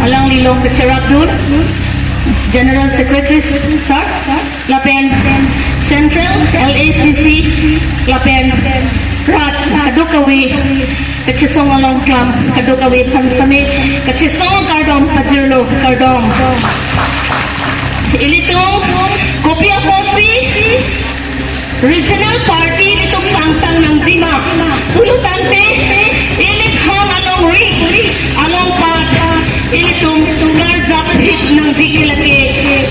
alang lilong Kacharabdun, General Secretary Sir, lapen Central LACC, lapen Rat Kadukawi, Kachisong along Club Kadukawi Panstami, Kachisong Kardom Pajirlo Kardom. Ilitong Kopia Kosi, Regional Party nitong tangtang ng Zima. Ulutante, ilit hang along ring, along pat, ilitong Garjak hit ng Zikilate,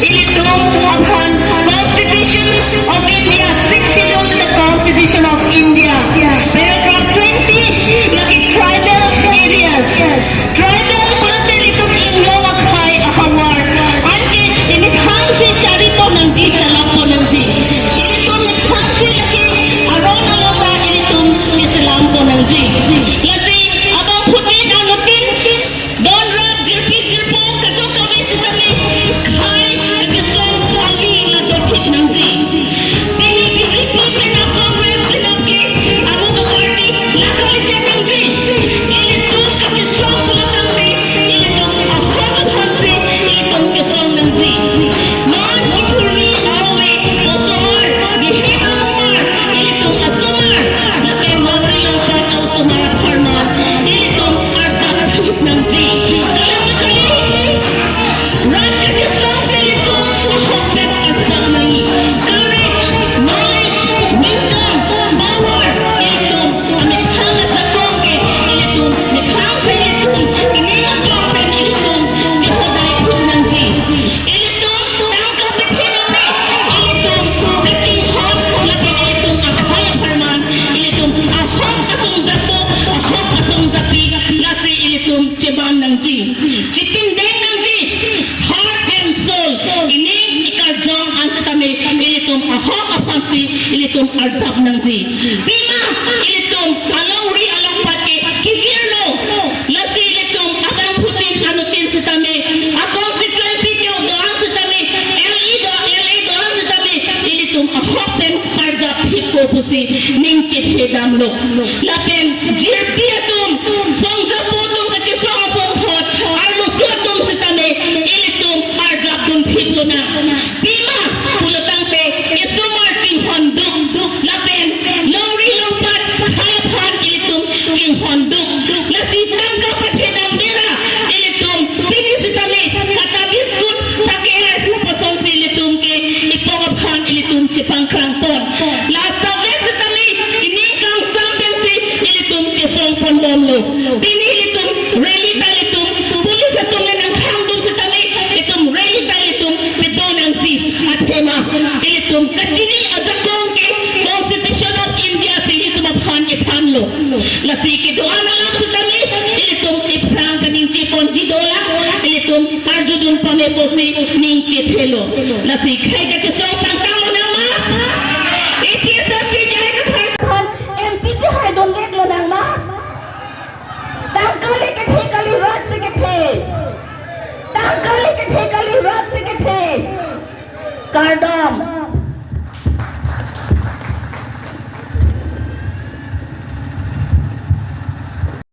ilitong Abhan Constitution of India, 6 schedule to the Constitution of India. Paragraph 20, laki tribal areas. Tribal kulante nitong Inglong Akhay Akawar. Anke, init hang si Charito ng G, Chalapo ng G. Ilitong nithang si laki, aron alota ilitong Chisalampo ng G. Lasi, abang putin anutin, Don Rab, Jirpo, Kadukawi si Sami, Khay, Kagisong, Pagi, Ladokit ng G. Pinipipipin ako, Rep, Sinaki, Amo ka party, Lakay siya ng G. Ilitong Kagisong, Pulakangsi, ilitong Ahagaghansi, ilitong Kisong ng G. Man, Ipuri, Awe, Osomar, Bihima Umar, ilitong Asumar, Lakay Mawari lang sa Ausumar at Harman, ilitong Arjak ng G. Rat Kagisong, ilitong Ahokbet Arjak ng Courage, Knowledge, Wisdom, Power, ilitong Amikhangat sa Kongke, ilitong Mikhang sa ilitong Iningang Kapit, ilitong Jehoday Kut ng G. Ilitong Tangkapit Hinami, ilitong Kachihot, lapit ilitong Akhayap Harman, ilitong Ahok Asong Zapo, Ahok Asong Zapi, lasi ilitong Cheban ng G. Chitindeng ng G, Heart and Soul, ining Ikarjong ang sa kami, ilitong Ahok Apansi, ilitong Arjab ng G. Pima, ilitong Alawri Alangpati, Kigirlo, lasi ilitong Abang Putin Anutin sa kami, Akong si Transitio doang sa kami, LA doang sa kami, ilitong Ahok ten Arjab Hikopusi, Ning Chithedamlo, lapen Jirpiatum, Song Zaputum Kachisong Songhot, Armusutum sa kami, ilitong Arjab dun Hito na. Pima, Pulutangte, Isumar Chinghonduk, lapen Lori Lompat, Hayaphan, ilitong Chinghonduk, Lasitang Kapat Hidambira, ilitong Pinisitami, Katabiskut, Saker, Pasong silitong ke, Ipongabhan, ilitong Chipangkrangpon, Lasawet sa kami, Inikang Sampensi, ilitong Chisong Pondomlo, Pinilitong Relita litong, Pulis sa tungan ng Hangdong sa kami, itong Relita litong Pidonang Si, at Hema, ilitong Kachini Azakong ke, Constitution of India, silitong Abhan Iphanlo, Lasiki doan na lang sa kami, ilitong Iprang kaning Chipon Jidola, ilitong Arjudun Pameposi, Ning Chithelo, Lasikay Kachisong Tangtamo nama, Itisa Sinyay Kakarsan, MPT Haidon Leglo nang ma, Tangkali Kathikali Rat Sikithe, Tangkali Kathikali Rat Sikithe, Kardom,